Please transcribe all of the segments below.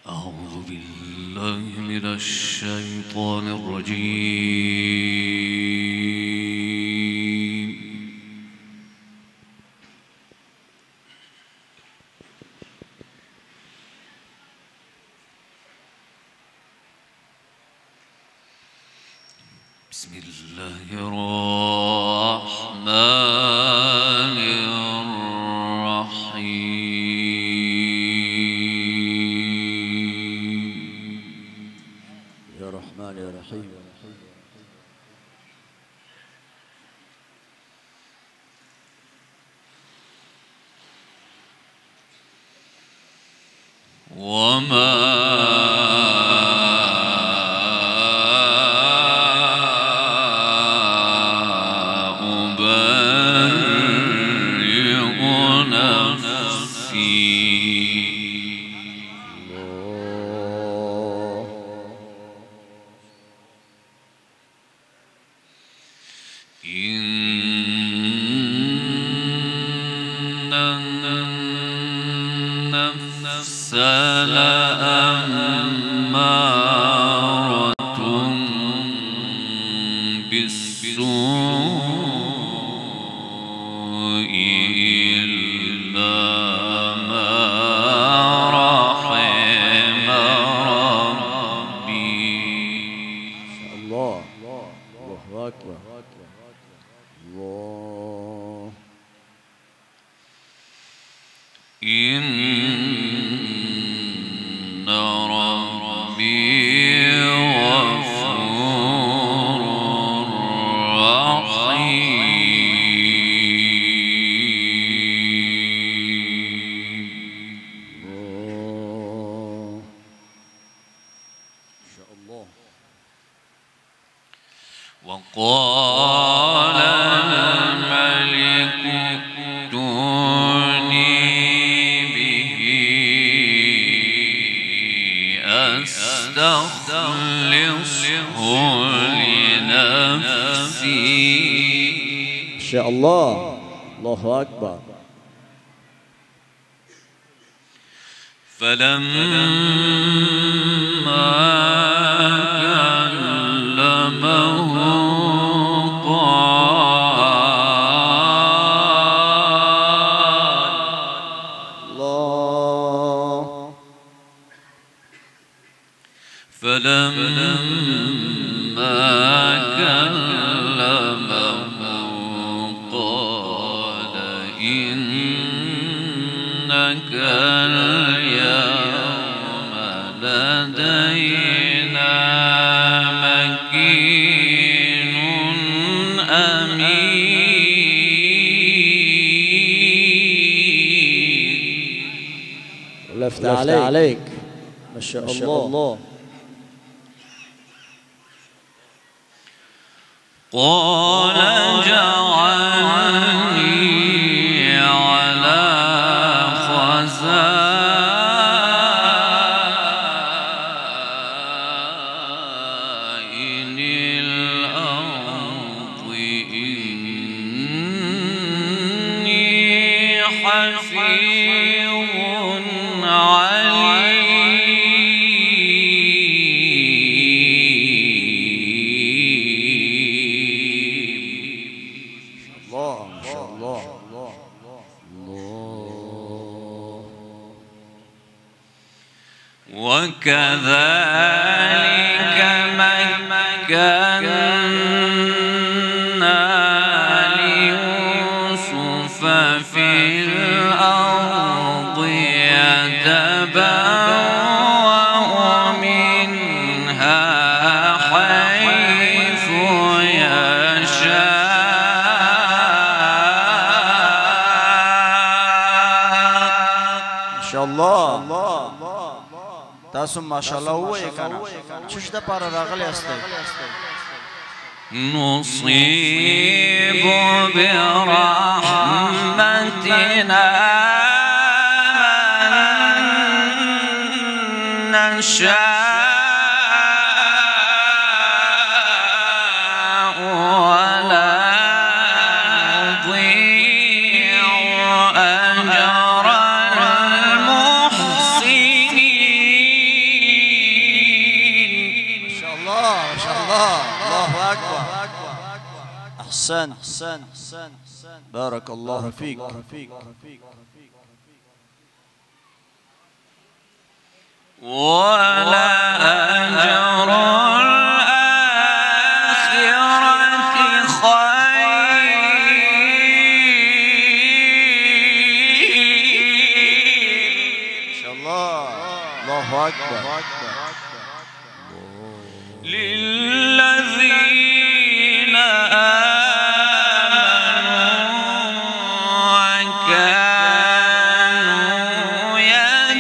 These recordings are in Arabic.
أعوذ بالله من الشيطان الرجيم. بسم الله الرحمن الرحيم. يا رحمن يا رحيم. وما لأمارة بالسوء إلا ما رحم ربي. الله الله أكبر. الله إن ربي غفور رحيم. إن شاء الله. وقال الملك ائتوني به أستخلصه لنفسي. إن شاء الله. الله أكبر. فلما كلمه قال إنك اليوم لدينا مكين أمين. لفت عليك ما شاء الله. قال جعلني على خزائن الأرض إني حفيظ عليم. وكذلك مكنا ليوسف في الأرض يتبوأ منها حيث يشاء. إن شاء الله. تاسو ماشاءالله وایي کنه چش د پاره راغلی استه. نصيب برحمتنا من نشاء ولا نضيع أجر المحسنين. أحسنت. بارك الله فيك. ولا أجر الآخرة خير. ما شاء الله. الله أكبر. للذين آمنوا وكانوا يتقون.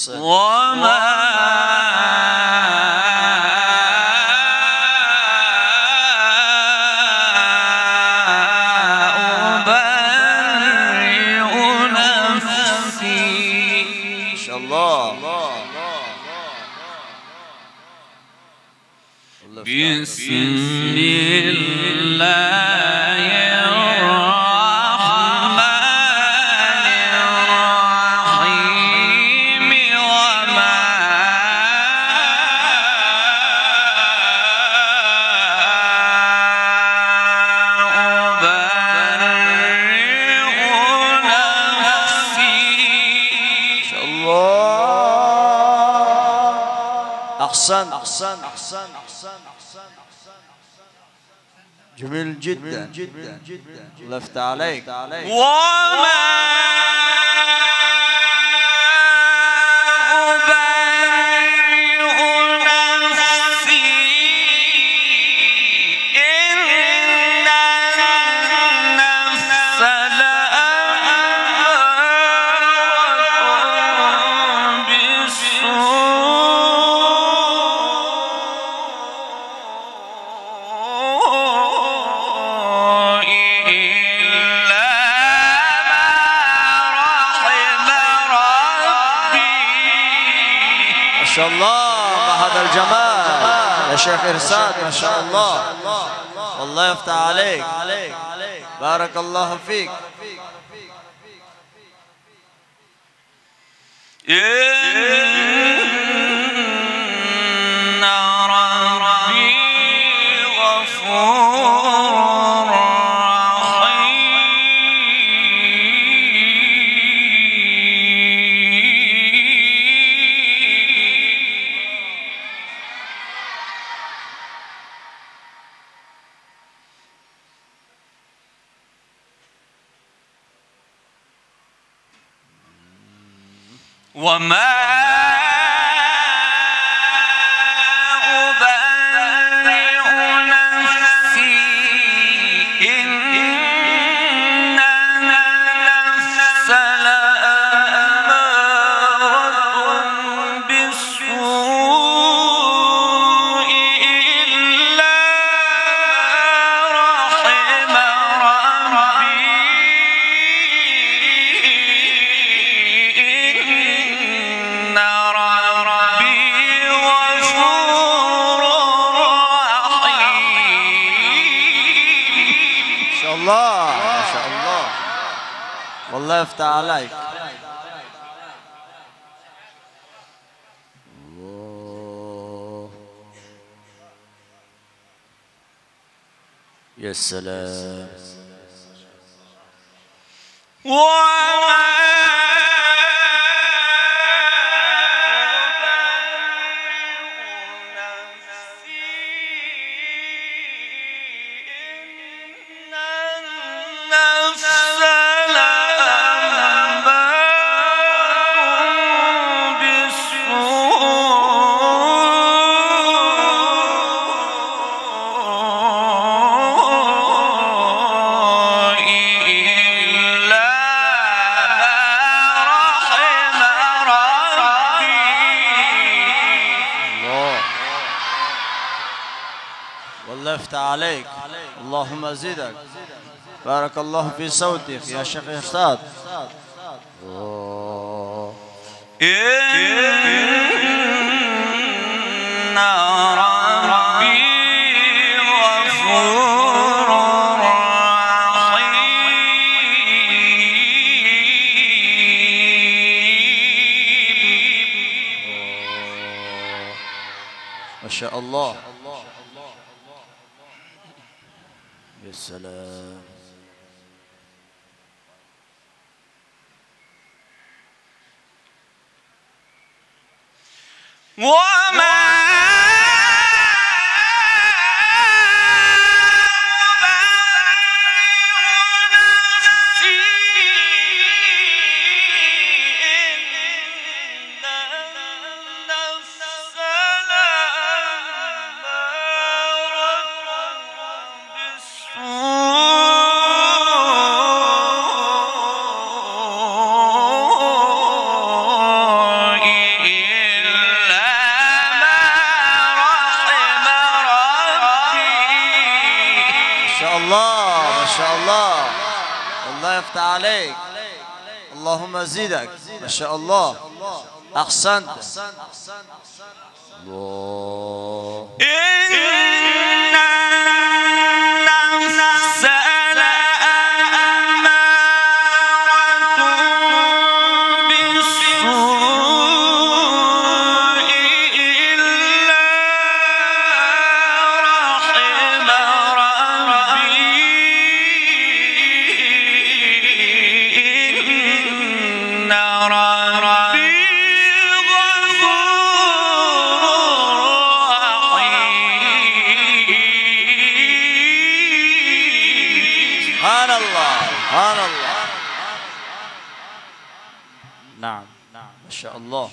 وما بسم الله الرحمن الرحيم. وما أبرئ نفسي. ما شاء الله. أحسنت. جميل جدا. الله يفتح عليك. وما أبرئ نفسي إن النفس لأمارة بالسوء إلا ما رحم ربي. ما شاء الله. ما هذا الجمال يا شيخ إرشاد. ما شاء الله. والله يفتح عليك. بارك الله فيك. إن ربي غفور وما أبرئ نفسي إن النفس لأمارة بالسوء إلا ما رحم ربي. إن ربي غفور رحيم. ما شاء الله. ما شاء الله. والله يفتح عليك. الله. يا سلام. وما والله يفتح عليك. اللهم زدك. بارك الله في صوتك يا شيخ إرشاد. إن ربي غفور رحيم. شاء الله. يا سلام. وما ما شاء الله. الله يفتح عليك. اللهم زيدك. ما شاء الله. أحسنت. الله. إن النفس لأمارة بالسوء إلا رحم ربي إن ربي سبحان الله. سبحان الله. نعم. ما شاء الله.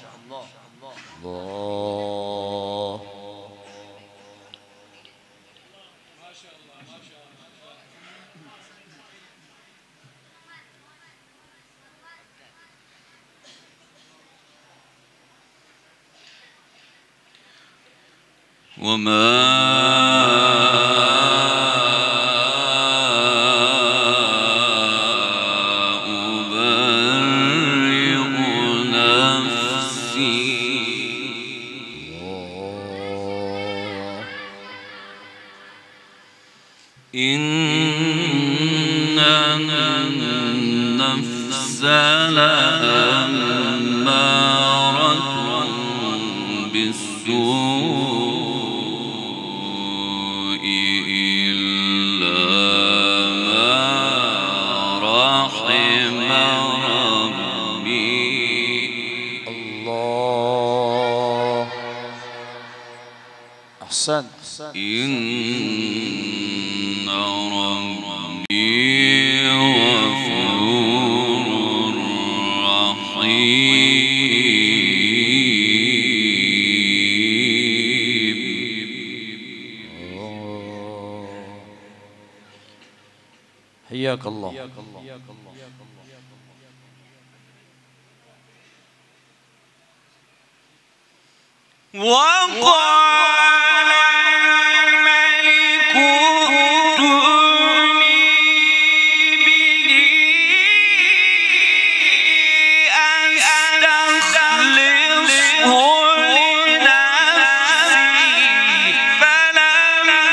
الله. وما أبرئ نفسي إن النفس لأمارة بالسوء إلا ما رحم ربي الله. أحسنت. إن ربي غفور رحيم. حياك الله. وقال الملك ائتوني به أستخلصه لنفسي فلما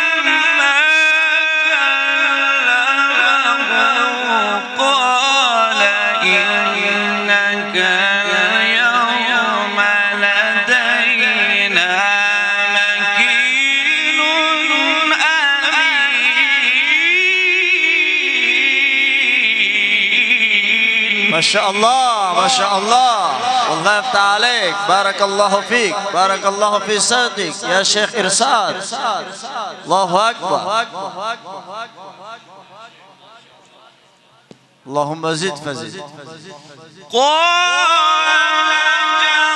كلمه قال إنك اليوم لدينا مكين أمين. ما شاء الله. ما شاء الله. والله يفتح عليك. بارك الله فيك. بارك الله في صوتك يا شيخ إرشاد. الله أكبر. اللهم زد فزد. قال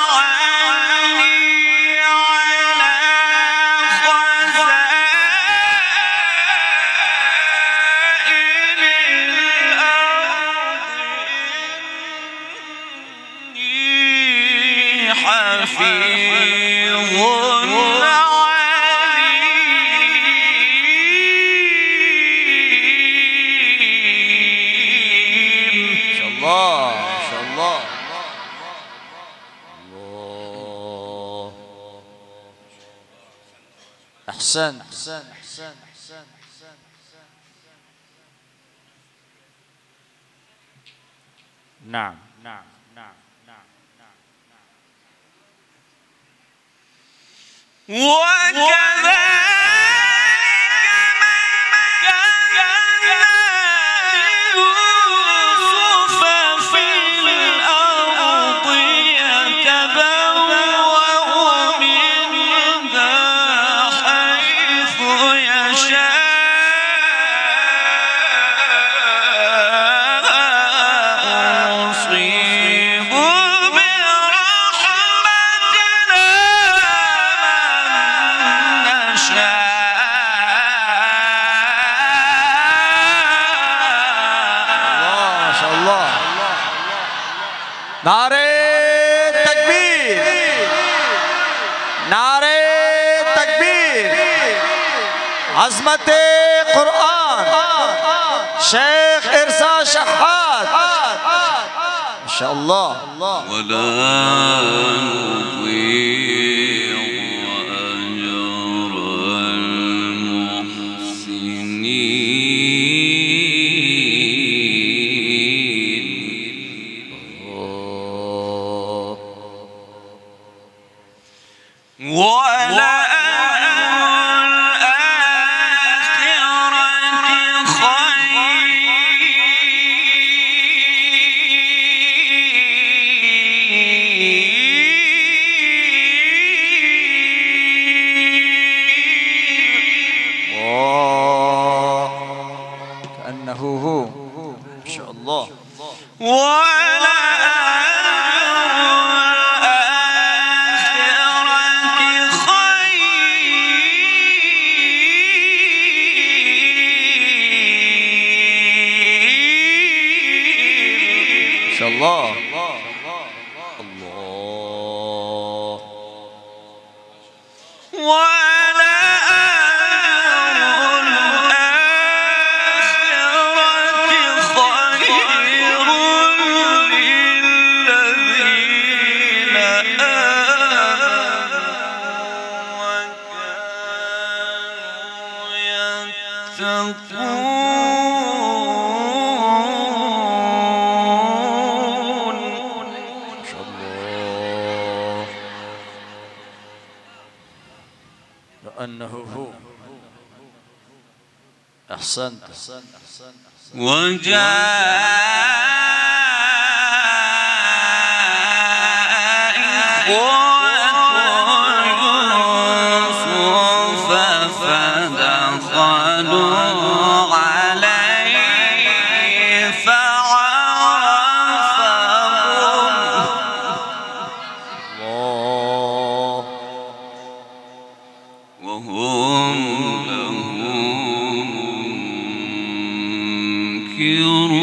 اجعلني على خزائن الأرض إني حفيظ عليم. الله. ما شاء الله. الله. أحسن. نعم. عظمت قرآن شيخ إرسال شحات ما شاء الله. ولا نضيع أجر المحسنين ولا أحسنت. خير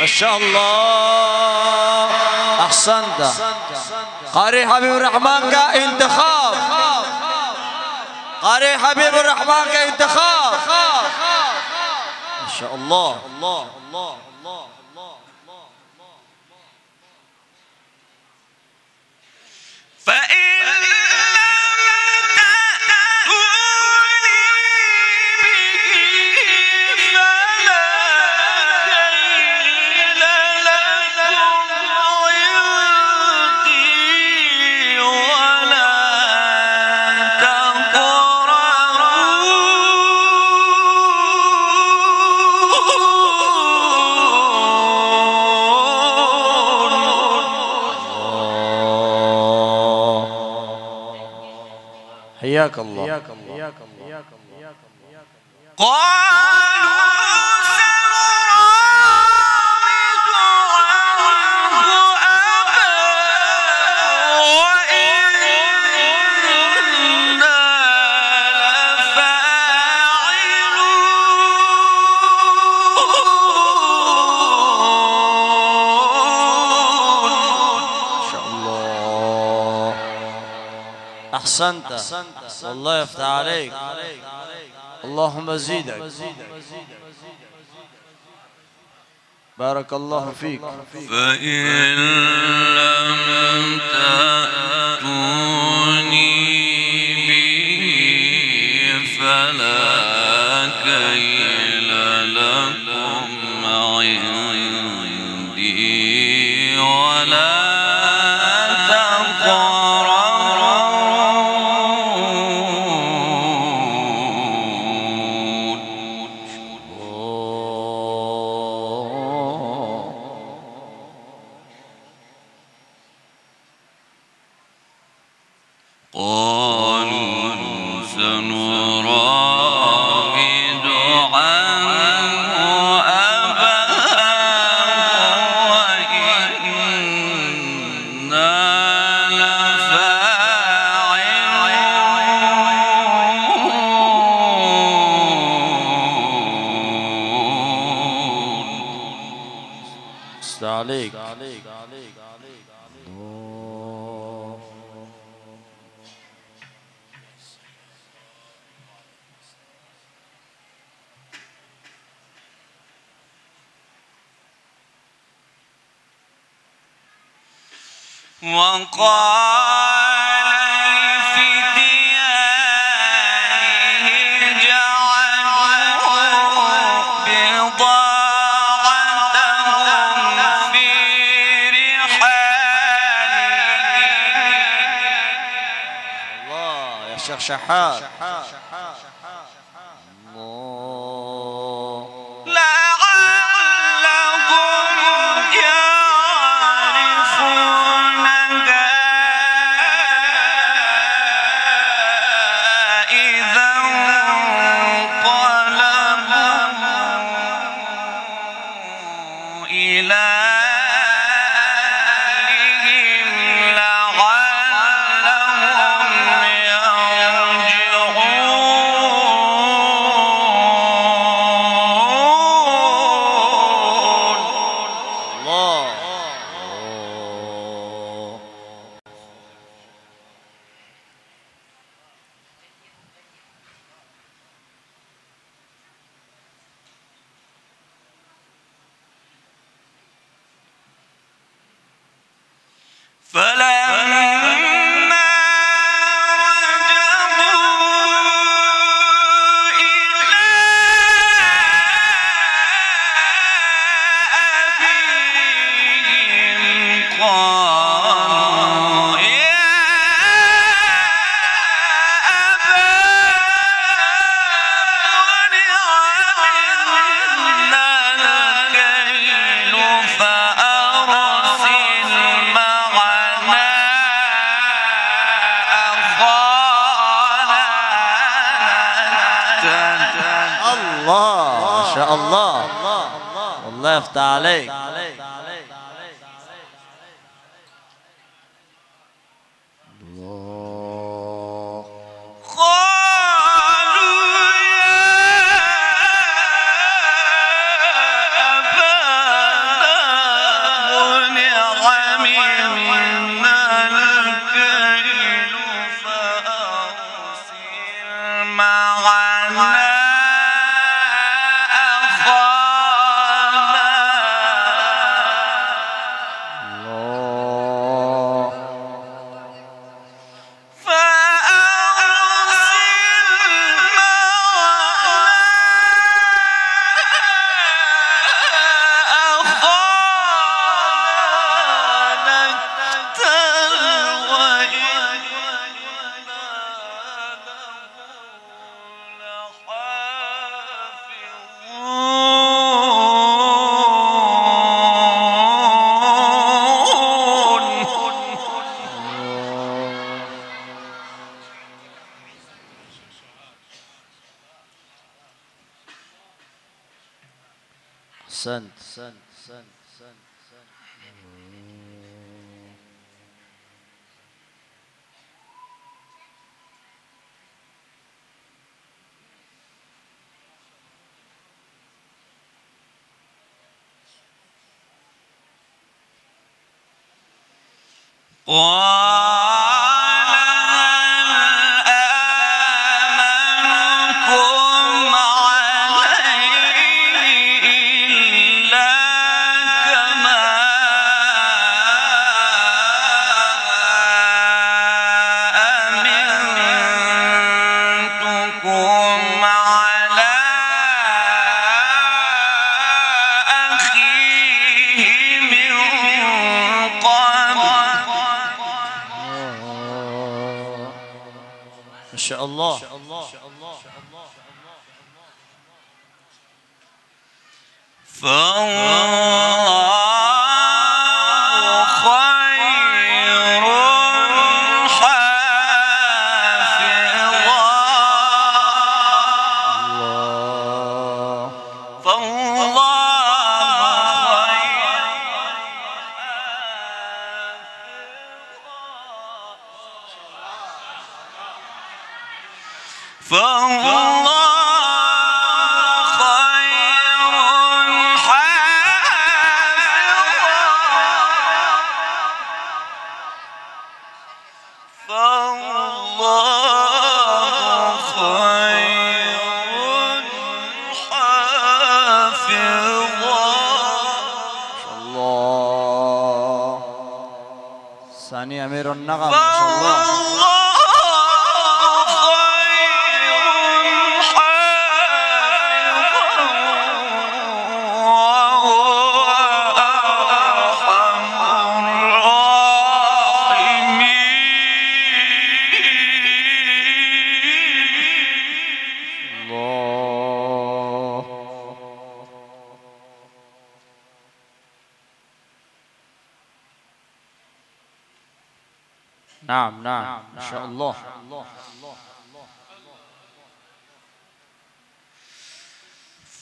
ما شاء الله أحسنت. قارئ حبيب الرحمن का इंतखाब, قارئ حبيب الرحمن का इंतखाब. ما شاء الله. حياك الله. أحسنت والله يفتح عليك. اللهم زيدك. بارك الله فيك. فإن لم تأتوني به فلا كيل لكم عندي ولا عليك. وقال لفتيانه جعلوا بضاعتهم في رحالهم. الله يا شيخ شحات. شاء الله. والله يفتح عليك. ما شاء الله. ثاني أمير النغم ما شاء الله. نعم نعم ما شاء الله.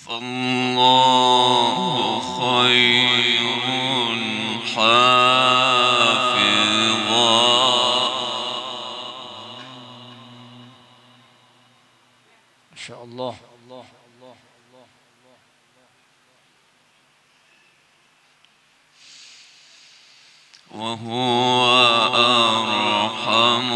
فالله خير حافظا. ما شاء الله. وهو أرحم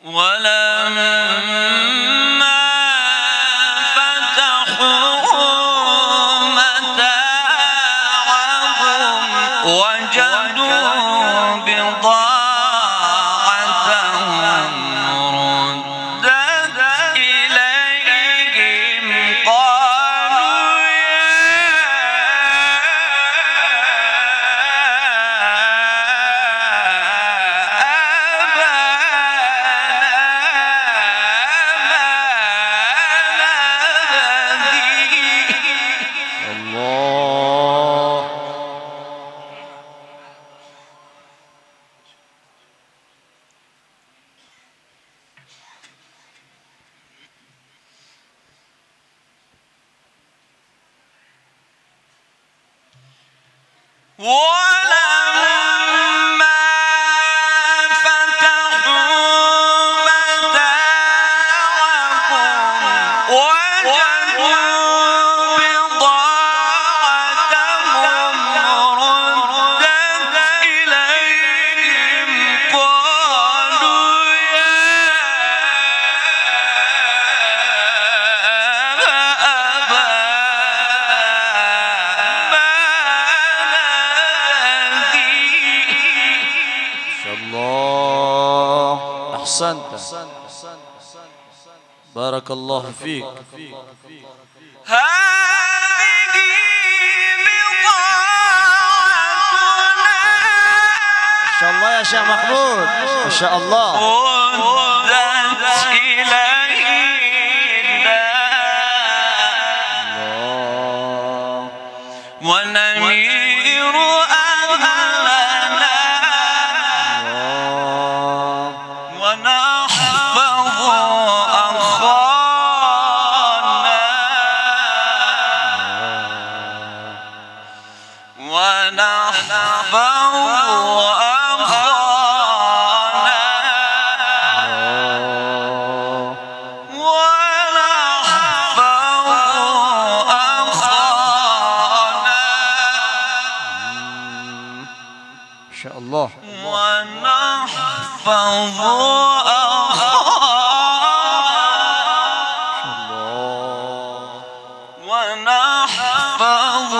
ولما فتحوا متاعهم وجدوا بضاعتهم ردت إليهم قالوا ولما فتحوا متاعهم وجدوا بضاعتهم ردت إليهم قالوا أحسنت، بارك الله فيك. هذه بضاعتنا ما شاء الله يا شيخ محمود، ما شاء الله. ردت إلينا ونمير أهلنا ونحفظ أخانا ونحفظ أخانا ما شاء الله. ونحفظ ونحفظ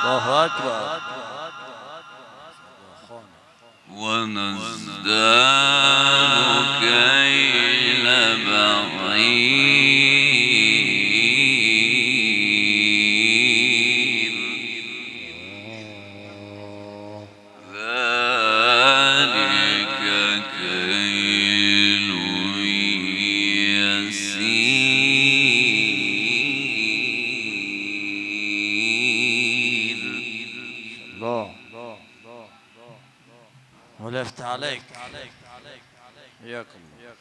الله أكبر. ونزداد كيل بعير ذلك كيل يسير. الله ولا يفتح عليك. حياكم الله.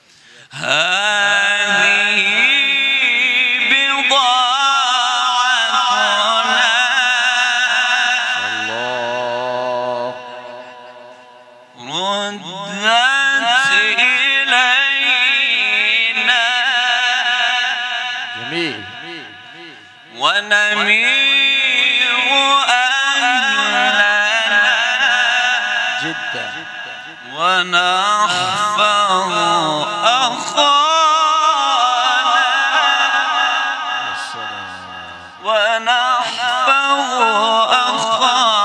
هذه بضاعتنا ردت إلينا جميل. ونمير أهلنا جدا. ونحفظ أخانا ونحفظ أخانا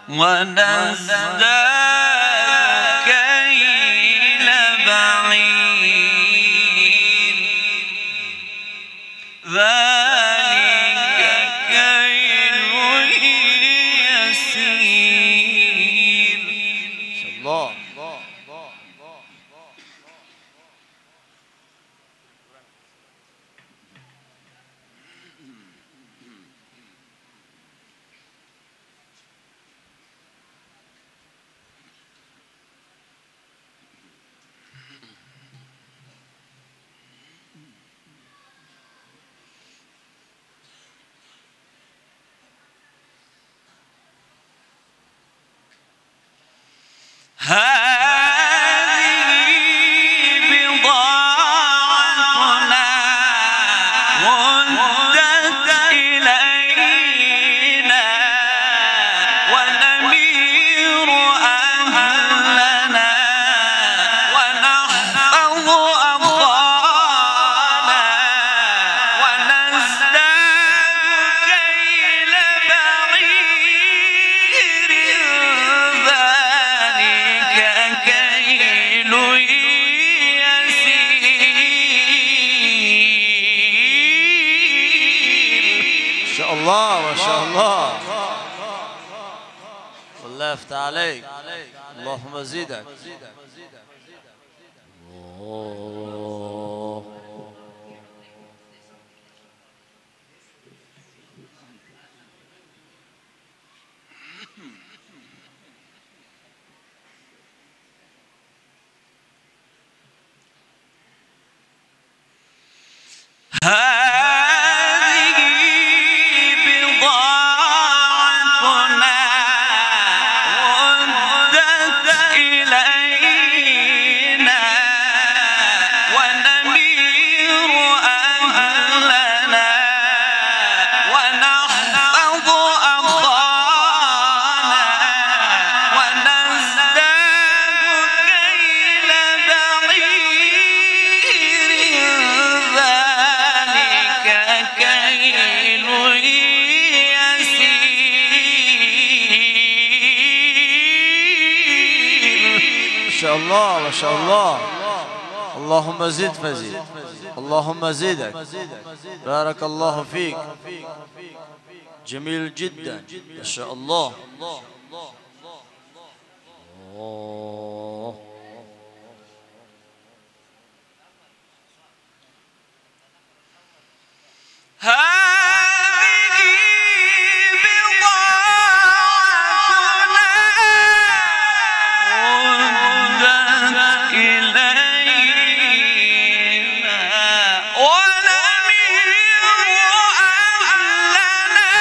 ونزداد كيل بعير ذلك كيل يسير. الله. أهلنا ونحفظ أخانا ونزداد كيل بعير ذلك كيل يسير. ما شاء الله ما شاء الله. الله يفتح عليك. اللهم زيدك. الله. هذه بضاعتنا ردت إلينا ونمير أهلنا ونحفظ أخانا ونزداد كيل بعير ذلك كيل يسير. ما شاء الله ما شاء الله. اللهم زد فزد. اللهم زدك. بارك الله فيك. جميل جدا ما شاء الله. الله. هذه بضاعتنا ردت إلينا ونمير أهلنا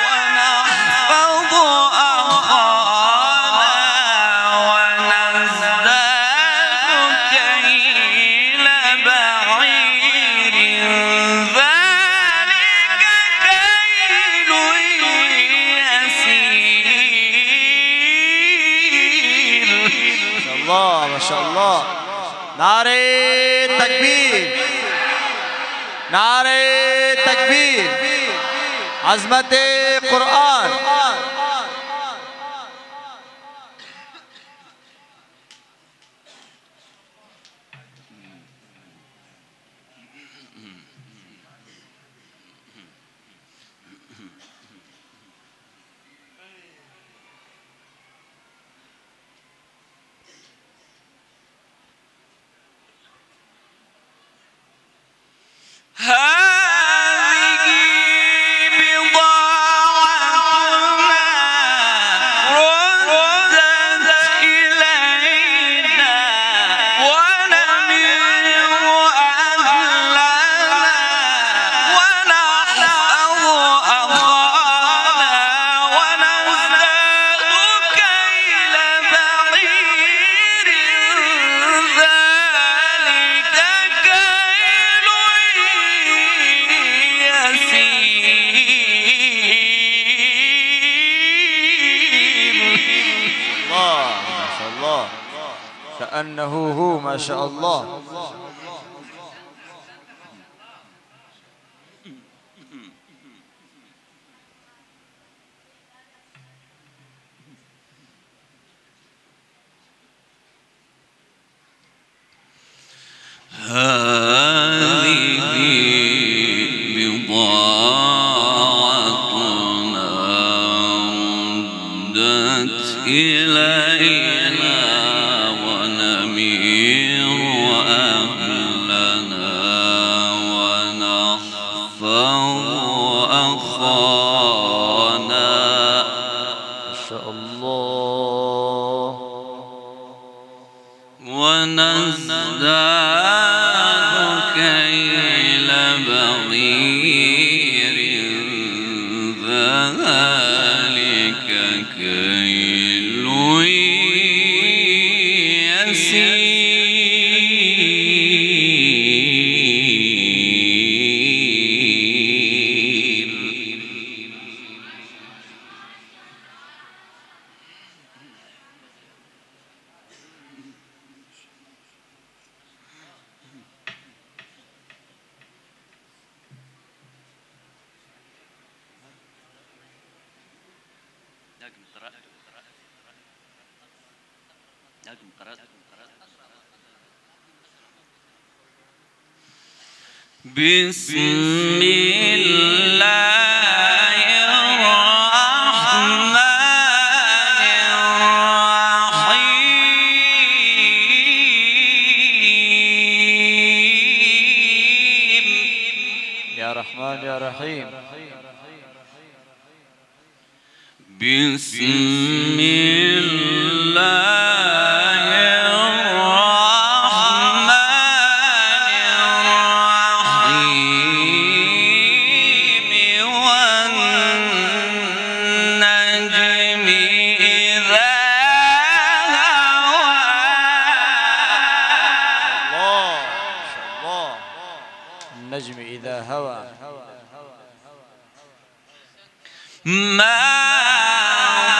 ونحفظ أخانا ونزداد كيل بعير ذلك كيل يسير. ما شاء الله ما شاء الله. نعرة تكبير. نعرة تكبير. عظمت قرآن. هذه بضاعتنا ردت إلينا ونمير أهلنا ونحفظ أخانا ونزداد كيل بعير ذلك كيل يسير. الله ما شاء الله. كأنه هو ما شاء الله. هذه بضاعتنا ردت إلينا ونمير أهلنا ونحفظ أخانا ما شاء الله. ونزداد كيل بعير ذلك كيل بسم الله الرحمن الرحيم يا رحمن يا رحيم. بسم الله الرحمن الرحيم والنجم إذا هوى الله النجم إذا هوى ما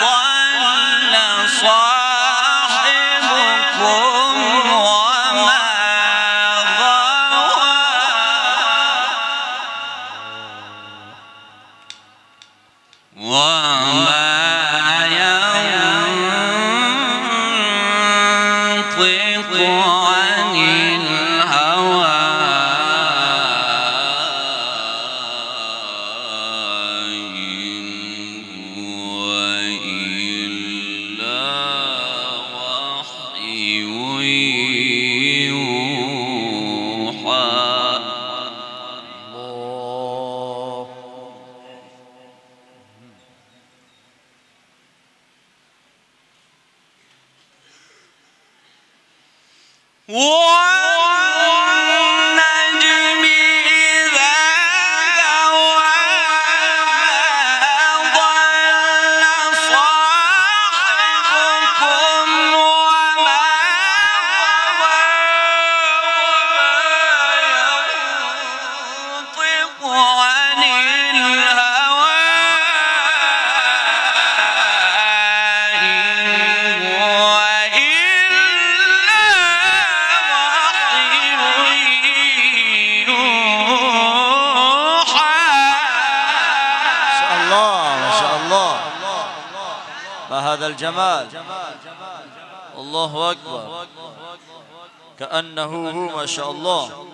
ضل صاحبكم وما غوى وما ينطق عن الهوى والنجم إذا هوى ما ضل صاحبكم وما غوى ينطق عن الهوى إن هو إلا ما هذا الجمال. الله أكبر. كأنه هو ما شاء الله.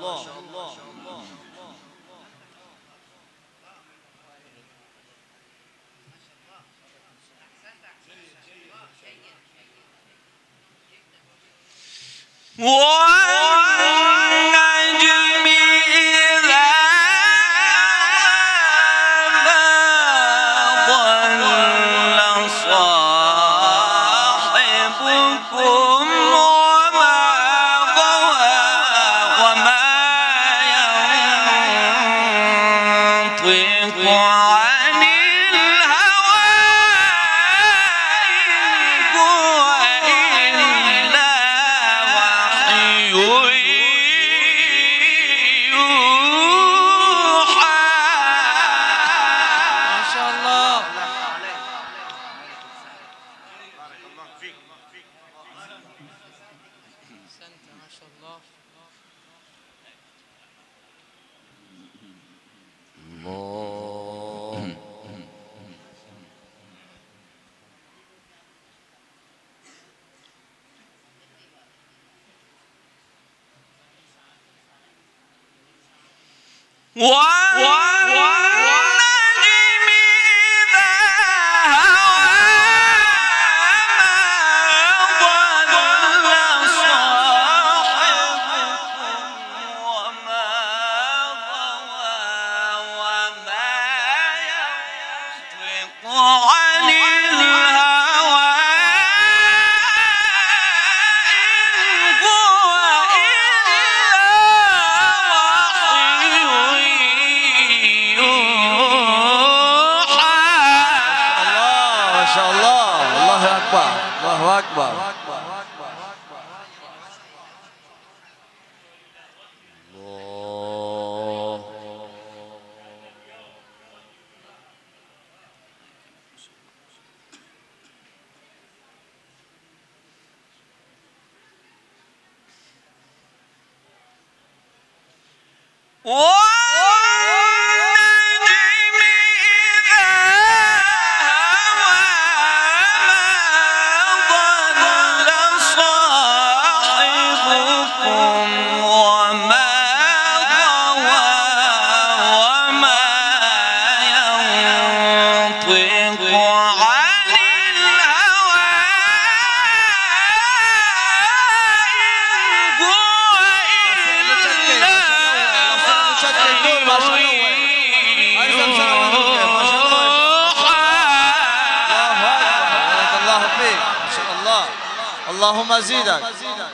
والنجم إذا ما ضل صاحبكم وما غوى وما ينطق عن الهوى إن هو إلا والنجم إذا هوى ما ضل صاحبكم وما غوى وما ينطق عن الهوى إن هو الله أكبر. والنجم إذا هوى اللهم زيدك،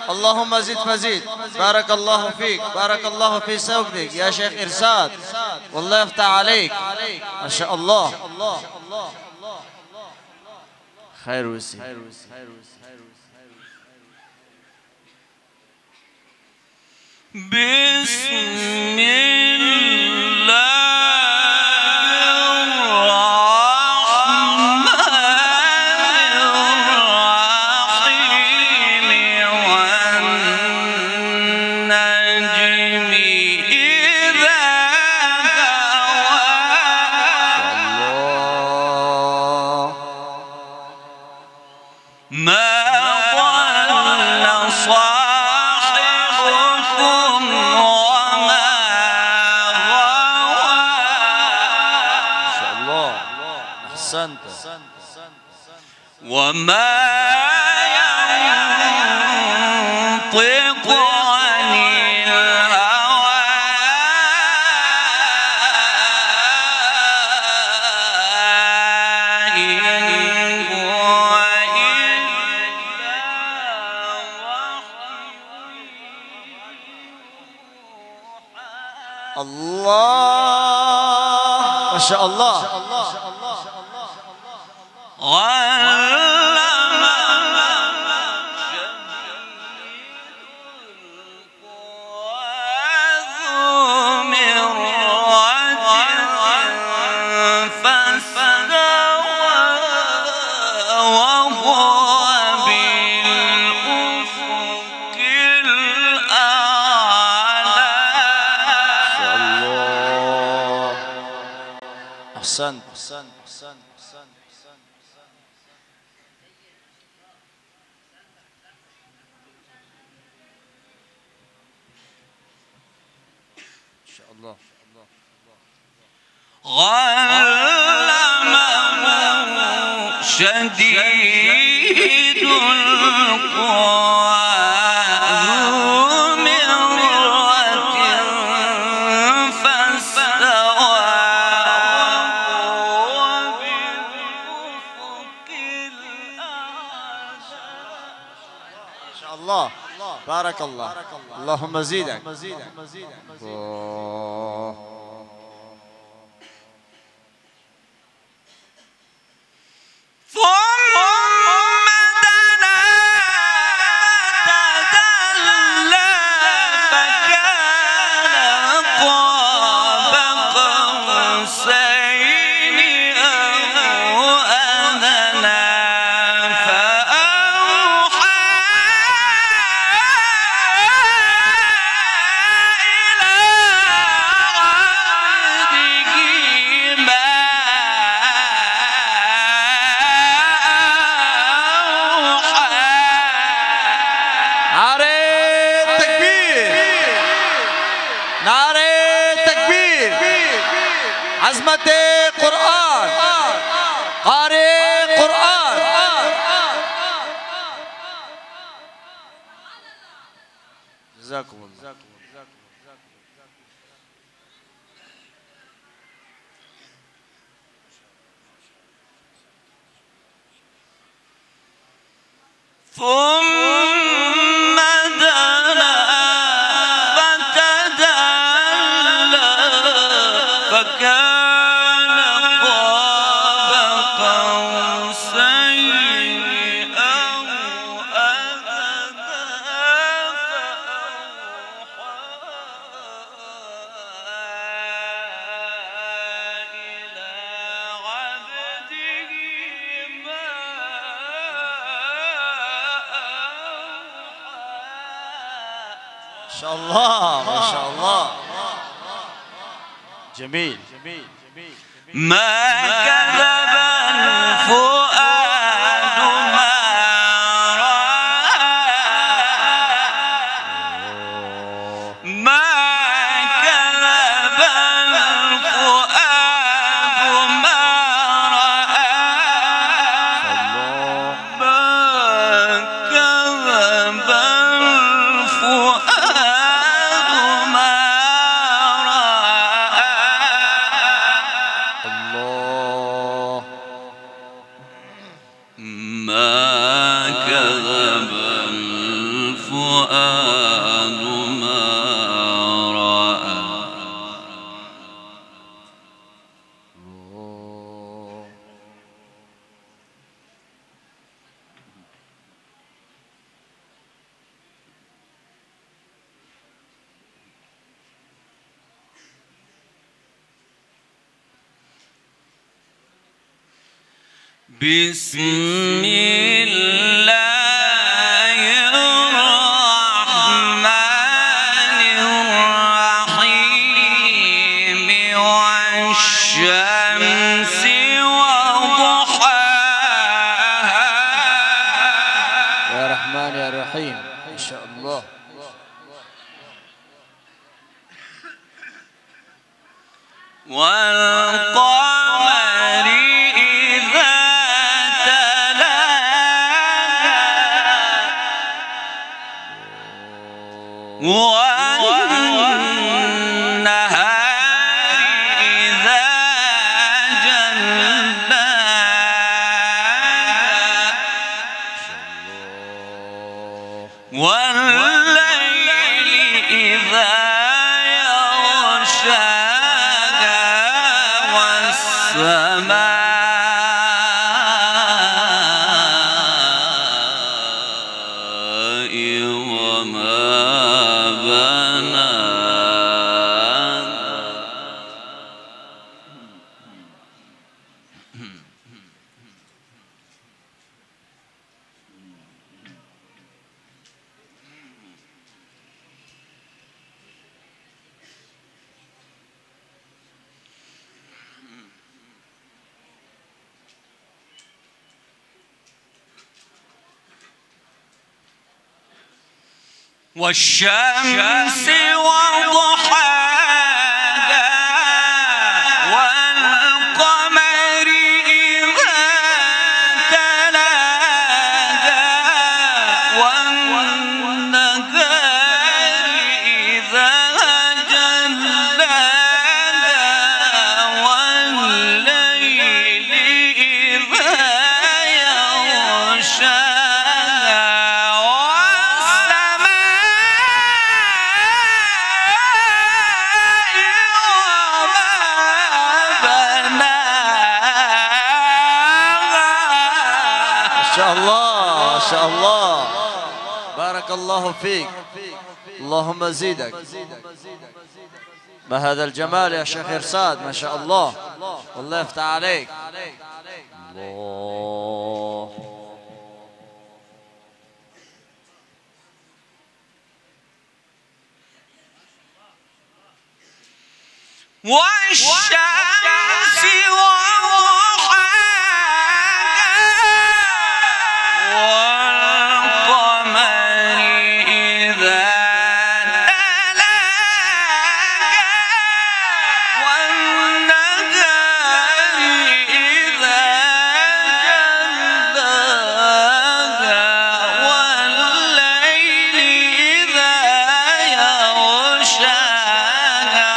اللهم زد مزيد. بارك الله فيك، بارك الله في سوقك يا شيخ إرشاد، والله يفتح عليك ما شاء الله. خير وسي. بسم الله وما ينطق عن الهوى إن هو إلا وحي الله ما شاء الله. أحسنت. إن شاء الله. علمه شديد القوى ذو مرة فاستوى وهو بالأفق الأعلى. إن شاء الله. بارك الله. اللهم زيدك. ثم دنا فتدلى فكان قاب قوسين أو أدنى فأوحى إلى عبده ما عزمة قرآن، قارئ قرآن. جزاكم الله. ثم دنا فتدلى فكان قاب قوسين أو أدنى فأوحى إلى عبده ما ما شاء الله ما شاء الله. جميل. ما كذب الفؤاد ما رأى ما كذب الفؤاد ما رأى ما كذب الفؤاد ما رأى. الله بسم الله الرحمن الرحيم والشمس وضحاها. يا رحمن يا رحيم إن شاء الله. والقمر إذا تلاها والنهار إذا جلاها والليل إذا يغشاها والسماء وما بناها. والشمس وضحاها والقمر إذا تلاها والنهار إذا جلاها والليل إذا يغشاها الله ما شاء الله بارك الله فيك. اللهم زيدك. ما هذا الجمال يا شيخ إرشاد ما شاء الله. والله يفتح عليك. الله والشمس وضحاها والقمر إذا تلاها والنهار إذا جلاها والليل إذا يغشاها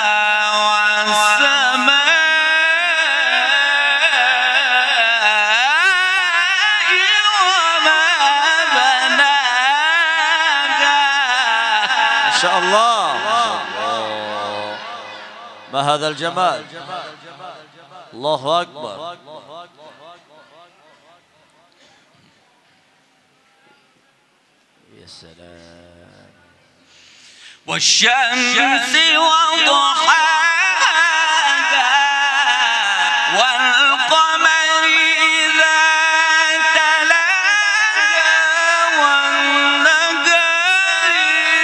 ما شاء الله. ما هذا الجمال. الله أكبر. يا سلام. والشمس وضحاها والقمر إذا تلاها والنهار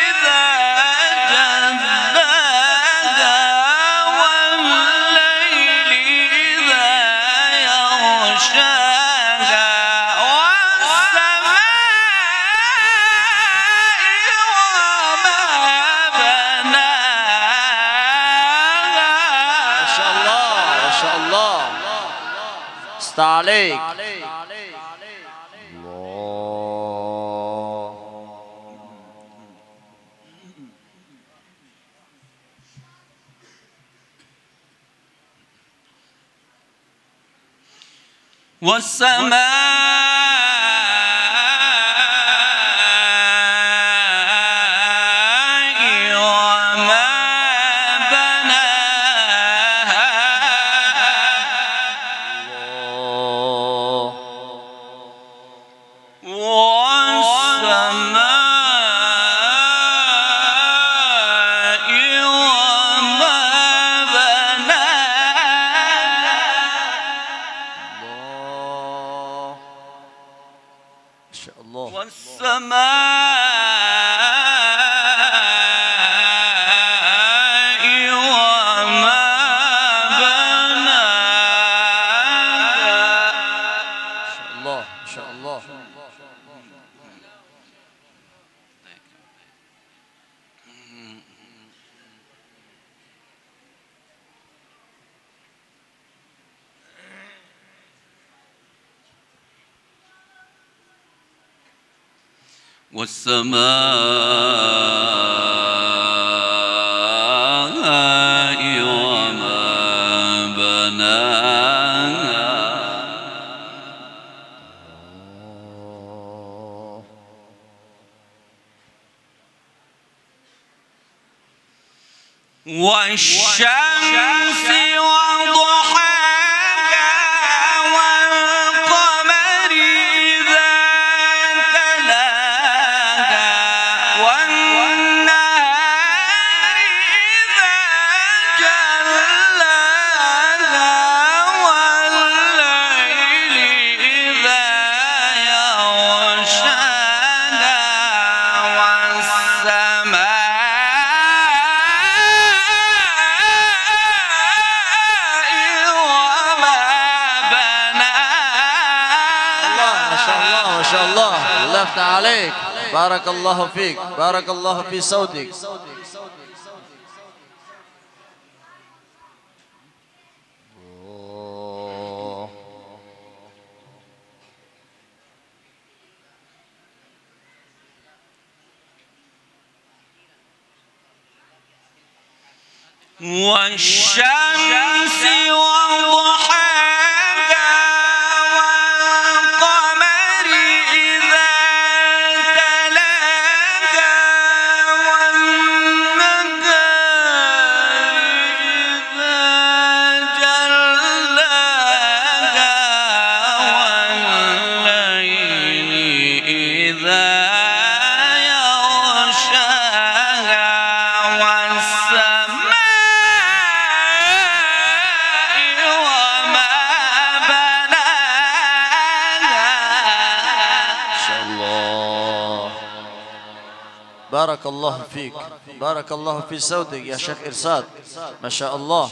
إذا جلاها والليل إذا يغشاها والسماء وما بناها. ما شاء الله ما شاء الله. استعليك. الله والسماء وما بناها. والسماء وما بناها. شاء الله. والسماء وما بناها. ما شاء الله ما شاء الله. والسماء وما بناها. والشمس وضحاها والقمر إذا تلاها والنهار إذا جلاها والليل إذا يغشاها والسماء ما شاء الله. الله يفتح عليك. بارك الله فيك. بارك الله في صوتك. والشمس وضحاها والقمر إذا تلاها والنهار إذا جلاها والليل إذا يغشاها والسماء بارك الله فيك. بارك الله في صوتك يا شيخ إرشاد. ما شاء الله.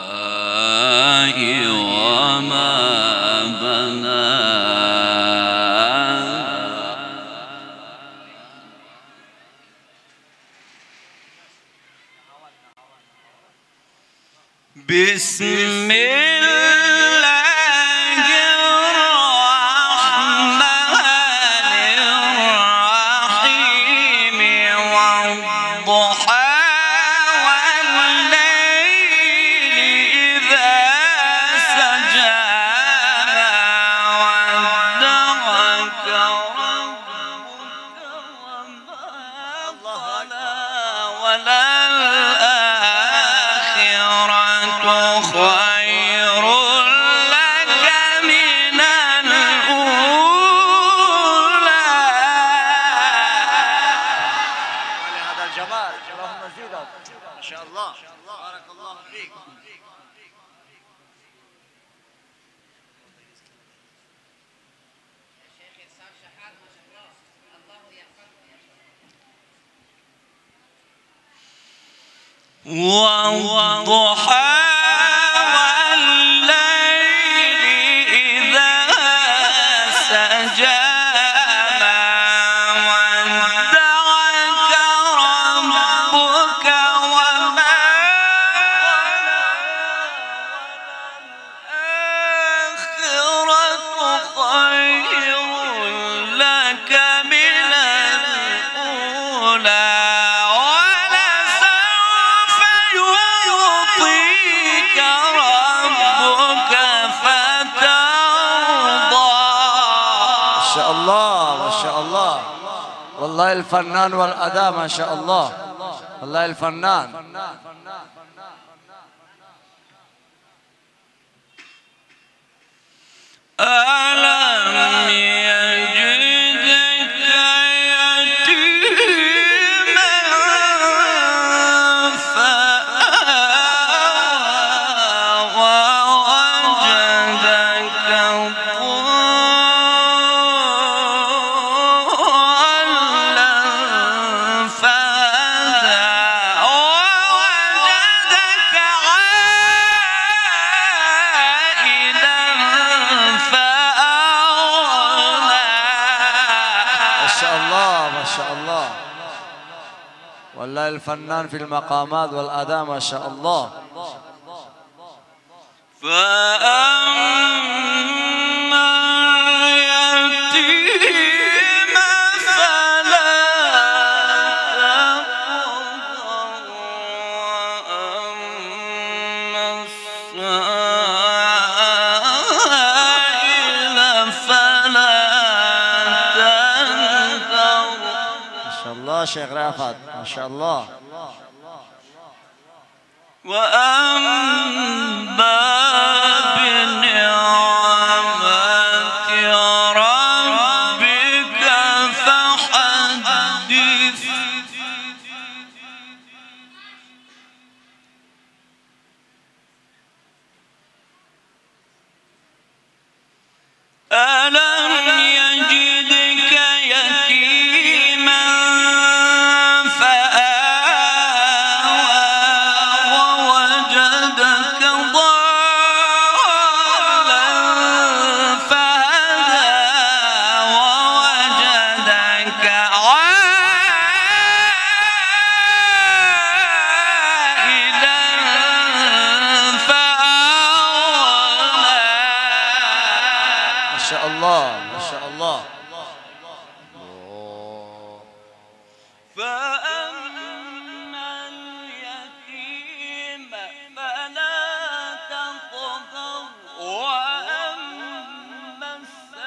والسماء وما بناها. بسم الله الرحمن الرحيم والضحى والليل إذا سجى ودعك ربك وما قلى وللآخرة خير لك من الأولى. هذا الجمال. اللهم زيدك. ما شاء الله. بارك الله فيك. والضحى والليل إذا سجى ما ودعك ربك وما الآخرة خير لك من الأولى. يعطيك ربك فترضى. ما شاء الله. ما شاء الله. والله الفنان والأداء. ما شاء الله. والله الفنان. ألم يجدك يتيما فآوى ووجدك ضالا فهدى ووجدك عائلا فأغنى. ما شاء الله ما شاء الله، والله الفنان في المقامات والأداء ما شاء الله. فأما اليتيم فلا تقهر وأما السائل فلا تنهر. ما شاء الله شيخ رافت ما شاء الله. وأما بنعمة ربك فحدث. ألم يجدك يتيما فآوى ووجدك ضالا فهدى ووجدك عائلا فأغنى. ما شاء الله ما شاء الله. فأما اليتيم فلا تقهر وأما السائل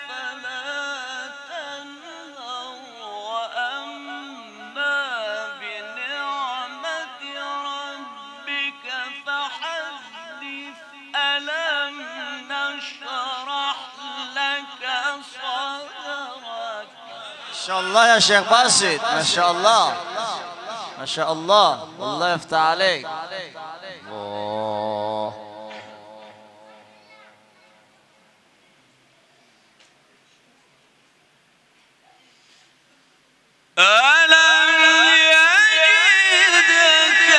فلا تنهر وأما بنعمة ربك فحدث. ألم نشرح لك صدرك. ما شاء الله يا شيخ باسط ما شاء الله ما شاء الله، والله يفتح عليك. الله. ألم يجدك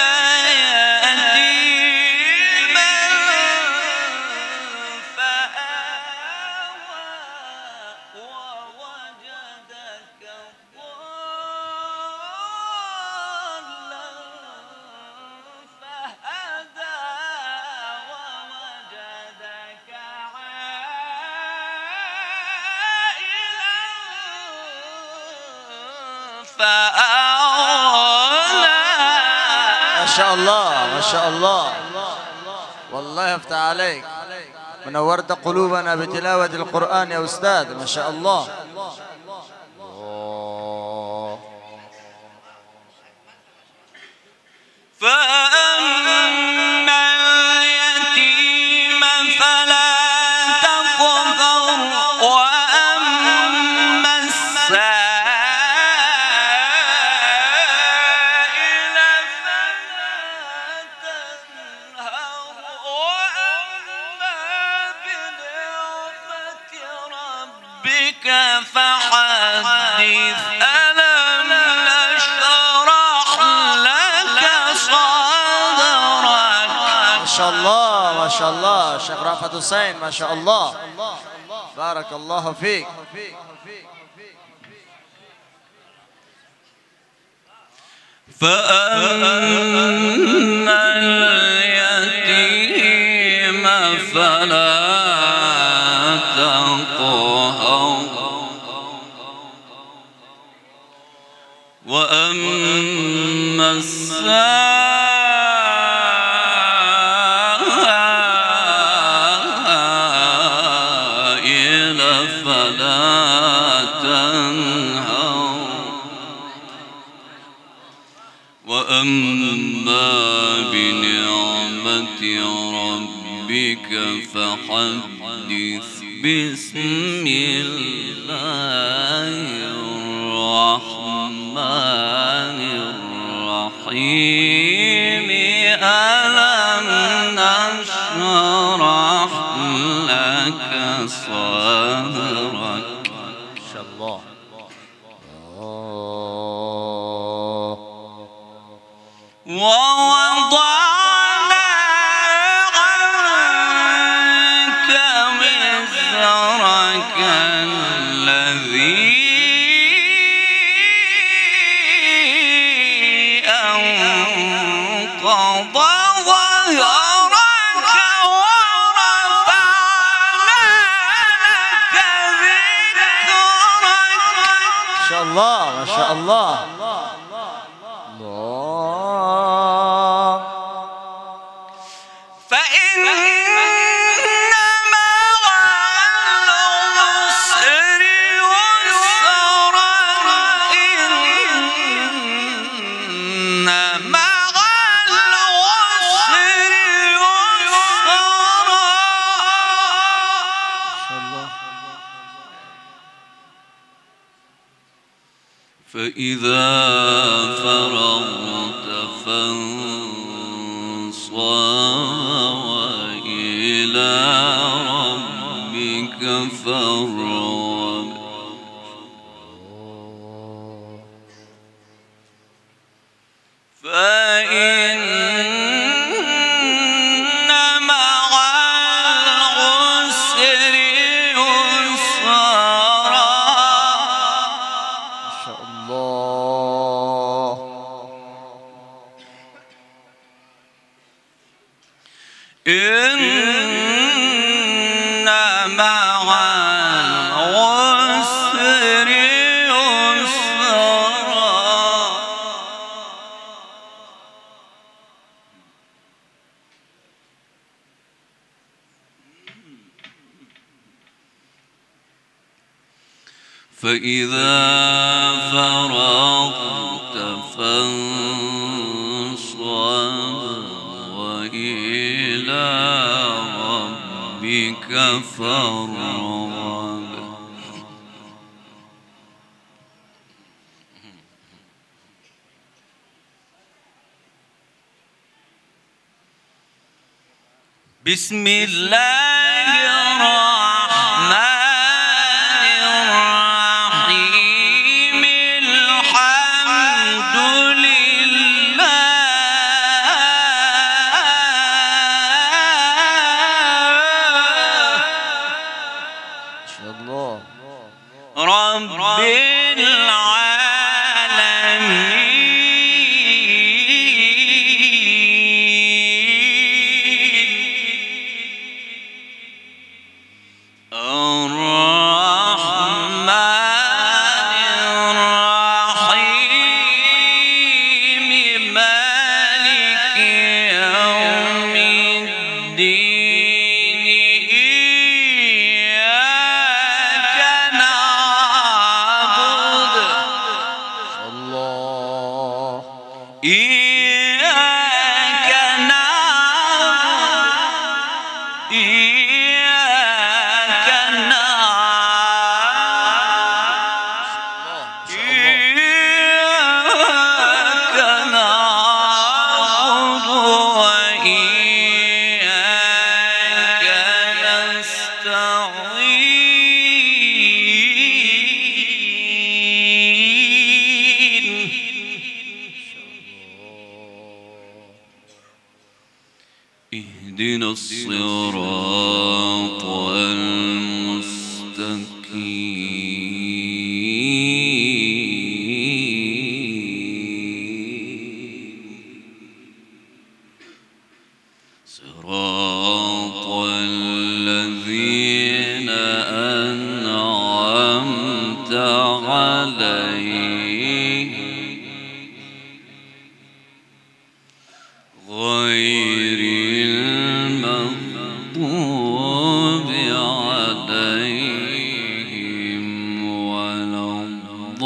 يتيما فآوى ووجدك ضالا فهدى ووجدك عائلا فأغنى. ما شاء الله ما شاء الله، والله يفتح عليك. منورت قلوبنا بتلاوة القرآن يا أستاذ ما شاء الله. فأما اليتيم فلا تقهر وأما السائل فلا تنهر وأما بنعمة ربك فحدث. ألم نشرح لك صدرك. ما شاء الله ما شاء الله شيخ رافت حسين ما شاء الله، بارك الله فيك. فأما اليتيم فلا تقهر وأما السائل فلا تنهر وأما بنعمة ربك فحدث بسم الله الرحمن الرحيم ألم نشرح لك صدرك. ما شاء الله. ووضعنا عنك وزرك الذي أنقض ظهرك ورفعنا لك ذكرك. ما شاء الله ما شاء الله. فإذا فرغت فانصب وإلى ربك فارغب. فإن مع العسر يسرا. ما شاء الله. إن مع العسر يسرا. فإذا فرغت فانصب وإلى ربك فارغب. بسم الله الرحمن الرحيم. الحمد لله ما شاء الله. رب العالمين. الرحمن الرحيم. مالك يوم الدين. إياك نعبد. الله. إياك نعبد. إياك نعبد. إياك نعبد وإياك نستعين. اهدنا الصراط المستقيم. صراط الذين أنعمت عليهم غير المغضوب عليهم ولا الضالين.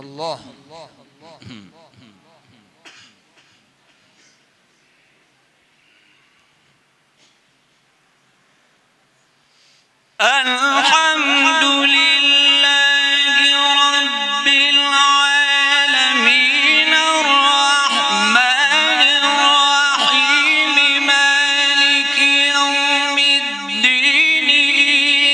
الله. الحمد لله رب العالمين الرحمن الرحيم مالك يوم الدين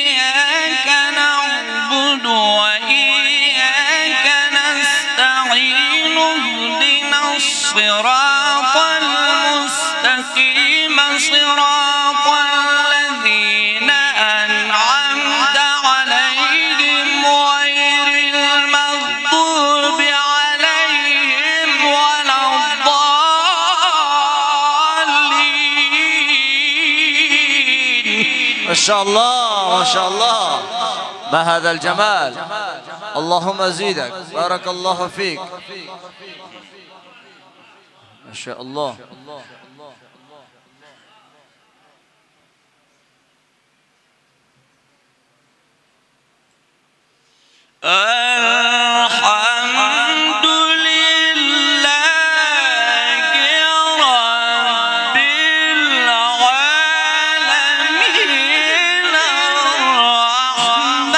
إياك نعبد وإياك نستعين اهدنا الصراط المستقيم صراط الذين أنعمت عليهم غير المغضوب عليهم ولا الضالين. ما شاء الله ما شاء الله، ما هذا الجمال. اللهم زيدك، بارك الله فيك. ما شاء الله. الحمد لله رب العالمين الرحمن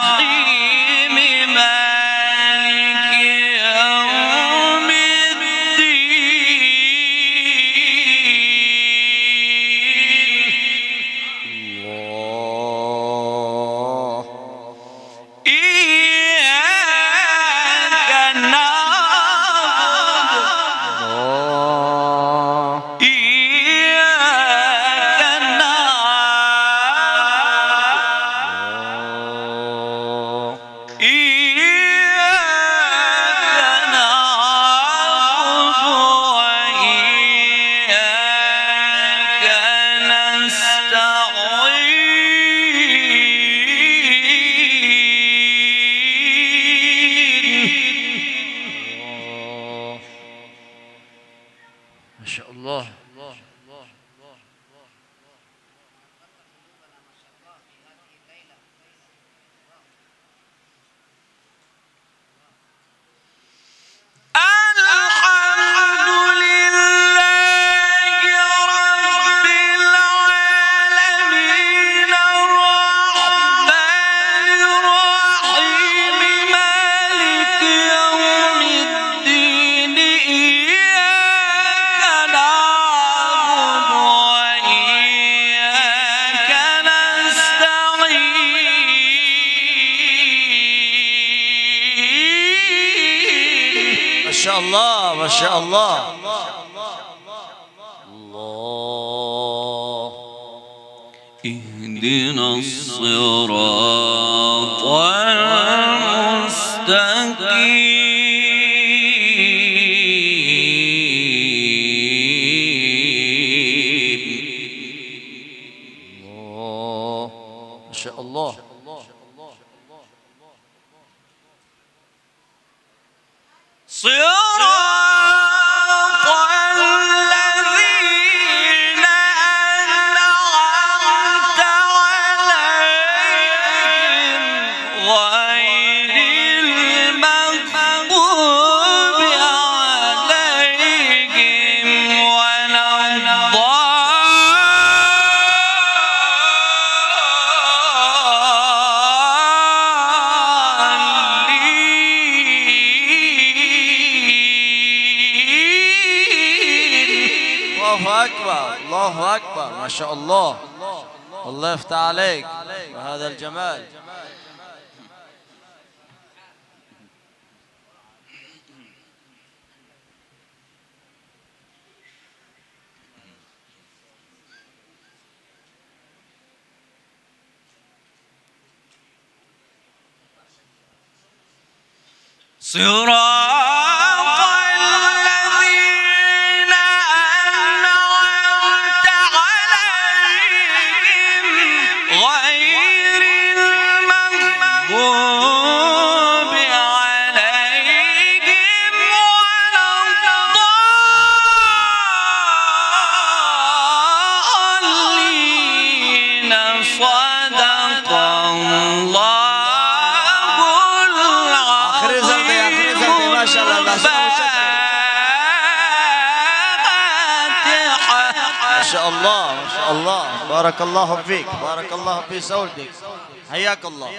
الرحيم مالك يوم الدين إياك نعبد إياك نعبد إياك نعبد وإياك نستعين. ما شاء الله. الحمد لله رب العالمين الرحمن الرحيم مالك يوم الدين إياك نعبد وإياك نستعين. ما شاء الله ما شاء الله. الله. اهدنا الصراط المستقيم. الله. ما شاء الله. صراط الذين أنعمت عليهم غير المغضوب عليهم ولا الضالين. الله أكبر الله أكبر. ما شاء الله. الله يفتح عليك وهذا الجمال. صراط الذين أنعمت عليهم غير المغضوب عليهم ولا الضالين. صدق الله شاء الله ما شاء الله، بارك الله فيك، بارك الله في سولدك، حياك الله.